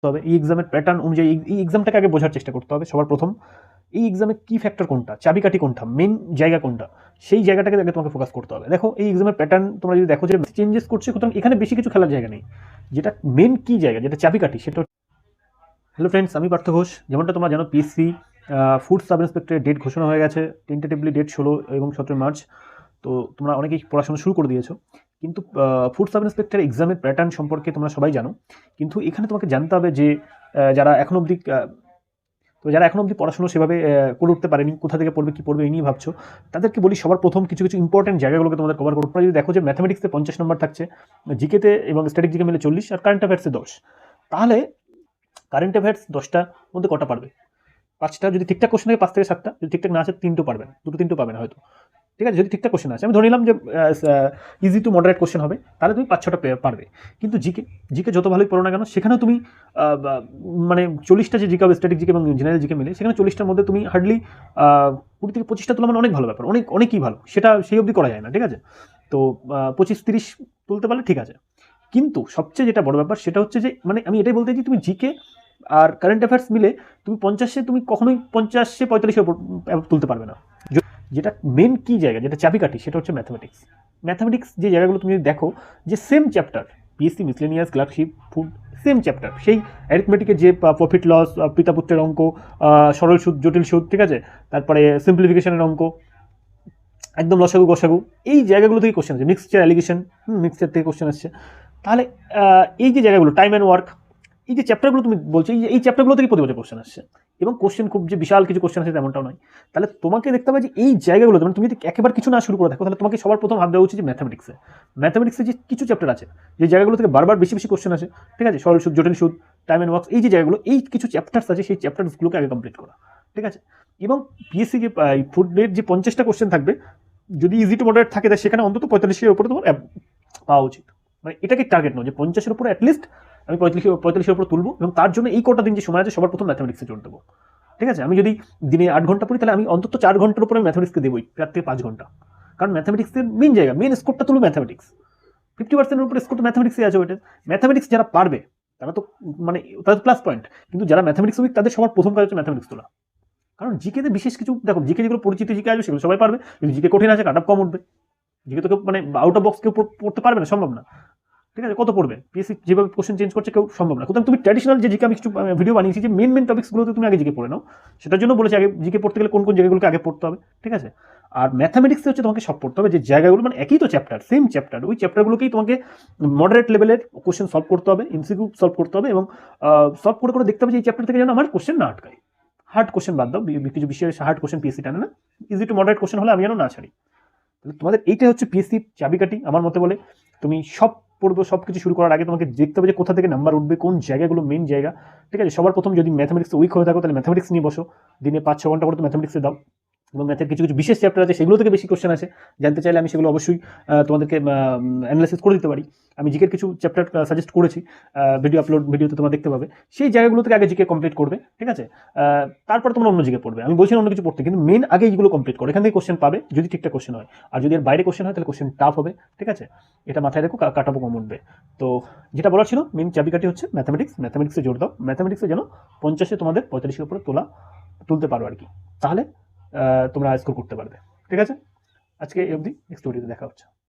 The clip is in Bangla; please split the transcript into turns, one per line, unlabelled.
হবে এই এক্সামের প্যাটার্ন অনুযায়ী এই এক্সামটাকে আগে বোঝার চেষ্টা করতে হবে সবার প্রথম। এই এক্সামে কি ফ্যাক্টর কোনটা, চাবিকাঠি কোনটা, মেন জায়গা কোনটা, সেই জায়গাটাকে আগে তোমাকে ফোকাস করতে হবে। দেখো এই এক্সামের প্যাটার্ন তোমরা যদি দেখো যে চেঞ্জেস করছে, সুতরাং এখানে বেশি কিছু খেলার জায়গা নেই। যেটা মেন কি জায়গা, যেটা চাবিকাঠি, সেটা। হ্যালো ফ্রেন্ডস, আমি পার্থ ঘোষ। যেমনটা তোমরা জানো, পিএসসি ফুড সাব ইন্সপেক্টরের ডেট ঘোষণা হয়ে গেছে, টেন্টেটিভলি ডেট 16 এবং 17 মার্চ। তো তোমরা অনেকেই পড়াশোনা শুরু করে দিয়েছো, কিন্তু ফুড সাব ইন্সপেক্টর এক্সামের প্যাটার্ন সম্পর্কে তোমরা সবাই জানো। কিন্তু এখানে তোমাকে জানতে হবে যে যারা এখন অবধি পড়াশোনা সেভাবে করে উঠতে পারেনি, কোথা থেকে পড়বে কী পড়বে এই নিয়ে ভাবছো, তাদেরকে বলি সবার প্রথম কিছু কিছু ইম্পর্টেন্ট জায়গাগুলোকে তোমাদের কভার করো। তোমরা যদি দেখো যে ম্যাথামেটিক্সে 50 নম্বর থাকছে, জিকেতে এবং স্ট্যাটিক জিকে মিলে 40, আর কারেন্ট অ্যাফেয়ার্সে 10, তাহলে কারেন্ট অ্যাফেয়ার্স 10টার মধ্যে কটা পারবে? 5টা। যদি ঠিকঠাক কোশ্চেন থাকে 5 থেকে 7টা, যদি ঠিকঠাক না আসে 3টো পারবেন, 2-3টো পাবেন হয়তো। ঠিক আছে, যদি ঠিকঠাক কোশ্চেন আছে, আমি ধরে নিলাম যে ইজি টু মডারেট কোশ্চেন হবে, তাহলে তুমি 5-6টা পারবে। কিন্তু জিকে যত ভালোই পড়ো না কেন, সেখানেও তুমি মানে 40টা যে জিকে হবে স্ট্যাটিক জিকে এবং জেনারেল জিকে মিলে, সেখানে 40টার মধ্যে তুমি হার্ডলি 20 থেকে 25টা তোলা মানে অনেক ভালো ব্যাপার, অনেকই ভালো। সেটা সেই অবধি করা যায় না, ঠিক আছে? তো 25-30 তুলতে পারলে ঠিক আছে। কিন্তু সবচেয়ে যেটা বড় ব্যাপার সেটা হচ্ছে যে, মানে আমি এটাই বলতে চাই, তুমি জিকে আর কারেন্ট অ্যাফেয়ার্স মিলে তুমি 50-এ তুমি কখনোই 50-এ 45-এ তুলতে পারবে না। যেটা মেন কি জায়গা, যেটা চাবিকাঠি, সেটা হচ্ছে ম্যাথামেটিক্স যে জায়গাগুলো তুমি যদি দেখো, যে same chapter, PSC miscellaneous, clerkship, food, same chapter, সেই অ্যারিথমেটিকের যে প্রফিট লস, পিতাপুত্রের অঙ্ক, সরল সুদ, জটিল সুদ, ঠিক আছে, তারপরে সিম্পলিফিকেশনের অঙ্ক, একদম লসাগু গসাগু, এই জায়গাগুলো থেকে কোশ্চেন আছে। মিক্সচার অ্যালিগেশন, মিক্সচার থেকে কোশ্চেন আসছে। তাহলে এই যে জায়গাগুলো, টাইম অ্যান্ড ওয়ার্ক, এই যে চ্যাপ্টারগুলো তুমি বলছো, এই চ্যাপ্টারগুলো থেকে প্রতি বছর কোশ্চেন আসছে, এবং কোশ্চেন খুব যে বিশাল কিছু কোশ্চেন আসছে তেমনটাও নয়। তাহলে তোমাকে দেখতে হবে যে এই জায়গাগুলোতে, মানে তুমি যদি একেবারে কিছু না শুরু করে থাকো, তাহলে তোমাকে সবার প্রথম হাত দেওয়া উচিত যে ম্যাথামেটিক্সে যে কিছু চ্যাপ্টার আছে, যে জায়গাগুলো থেকে বারবার বেশি বেশি কোশ্চেন আছে, ঠিক আছে, সরল সুদ, জটিল সুদ, টাইম অ্যান্ড ওয়ার্কস, এই যে জায়গাগুলো, এই কিছু চ্যাপ্টার্স আছে, সেই চ্যাপ্টারসগুলোকে আগে কমপ্লিট করা, ঠিক আছে? এবং পিএসসি যে ফুডের যে 50টা কোশ্চেন থাকবে, যদি ইজি টু মডারেট থাকে, তাহলে সেখানে অন্তত 45-এর উপরে তোমার পাওয়া উচিত। মানে এটাকে টার্গেট নয় যে 50-এর উপরে অ্যাটলিস্ট আমি 45-এর উপরে তুলবো, এবং তার জন্য এই কটা দিন যে সময় আছে, সবার প্রথম ম্যাথামেটিক্সে জোর দেবো, ঠিক আছে? আমি যদি দিনে 8 ঘন্টা পড়ি, তাহলে আমি অন্তত 4 ঘন্টার উপরে ম্যাথামেটিক্সকে দেবোই, 4 থেকে 5 ঘন্টা। কারণ ম্যাথামেটিক্সের মেন জায়গা, মেন স্কোরটা তুলবে ম্যাথামেটিক্স। 50%-এর উপরে স্কোর তো ম্যাথামেটিক্সে আছে ওইটা। ম্যাথামেটিক্স যারা পারবে তারা তো মানে তাদের প্লাস পয়েন্ট, কিন্তু যারা ম্যাথামেটিক্স উইক, তাদের সবার প্রথম কাজ হচ্ছে ম্যাথামেটিক্স তোলা। কারণ জিকেতে বিশেষ কিছু দেখো, জিকে যেগুলো পরিচিত জিকে আসবে সেগুলো সবাই পারবে, কিন্তু জিকে কঠিন আছে, কাট অফ কম উঠবে। জিকে তো কেউ মানে আউট অফ বক্স কেউ পড়তে পারবে না, সম্ভব না, ঠিক আছে? কত পড়বে? পিএসসি যেভাবে কোশ্চেন চেঞ্জ করছে, কেউ সম্ভব না। সুতরাং তুমি ট্র্যাডিশনাল যে জিকে আমি কিছু ভিডিও বানিয়েছি, যে মেন টপিক্সগুলোতে তুমি আগে জিকে পড়ে নাও। সেটার জন্য বলেছি আগে জিকে পড়তে গেলে কোন কোন জায়গাগুলোকে আগে পড়তে হবে, ঠিক আছে? আর ম্যাথামেটিক্সে হচ্ছে তোমাকে সব পড়তে হবে, যে জায়গাগুলো মানে একই তো চ্যাপ্টার, সেম চ্যাপ্টার, ওই চ্যাপ্টারগুলোকেই তোমাকে মডারেট লেভেলের কোশ্চেন সলভ করতে হবে, এমসিকিউ সলভ করতে হবে, এবং সলভ করে করে দেখতে হবে যে এই চ্যাপ্টার থেকে যেন আমার কোশ্চেন না আটকায়। হার্ড কোশ্চেন বাদ দাও, কিছু বিষয়ের হার্ড কোশ্চেন পিএসসি টানে না, ইজি টু মডারেট কোশ্চেন হলে আমি যেন না ছাড়ি। তাহলে তোমাদের এইটাই হচ্ছে পিএসসির চাবিকাঠি আমার মতে বলে। তুমি সব পড়বে, সব কিছু শুরু করার আগে তোমাকে দেখতে হবে যে কোথা থেকে নাম্বার উঠবে, কোন জায়গাগুলো মেন জায়গা, ঠিক আছে? সবার প্রথম যদি ম্যাথামেটিক্স উইক হয়ে থাকো, তাহলে ম্যাথামেটিক্স নিয়ে বসো, দিনে 5-6 ঘন্টা করে তো ম্যাথামেটিক্সে দাও। এবং ম্যাথের কিছু কিছু বিশেষ চ্যাপ্টার আছে, সেগুলো থেকে বেশি কোশ্চেন আছে, জানতে চাইলে আমি সেগুলো অবশ্যই তোমাদেরকে অ্যানালাইসিস করে দিতে পারি। আমি জিকের কিছু চ্যাপ্টার সাজেস্ট করেছি, ভিডিওতে তোমরা দেখতে পাবে। সেই জায়গাগুলো থেকে আগে জিকে কমপ্লিট করবে, ঠিক আছে? তারপর তোমরা অন্য জিকে পড়বে, আমি বলছি অন্য কিছু পড়তে, কিন্তু মেন আগে এইগুলো কমপ্লিট করো। এখান থেকে কোশ্চেন পাবে যদি ঠিকঠাক কোশ্চেন হয়, আর যদি এর বাইরে কোশ্চেন হয়, তাহলে কোশ্চেন টাফ হবে, ঠিক আছে? এটা মাথায় রেখো, কাটাবো কম উঠবে। তো যেটা বলার ছিল, মেন চাবিকাঠি হচ্ছে ম্যাথামেটিক্সে জোর দাও। ম্যাথামেটিক্সে যেন 50-এ তোমাদের 45-এর উপরে তুলতে পারো আর কি, তাহলে তোমরা স্কোর করতে পারবে, ঠিক আছে? আজকে এই অবধি, নেক্সট ভিডিওতে দেখা হচ্ছে।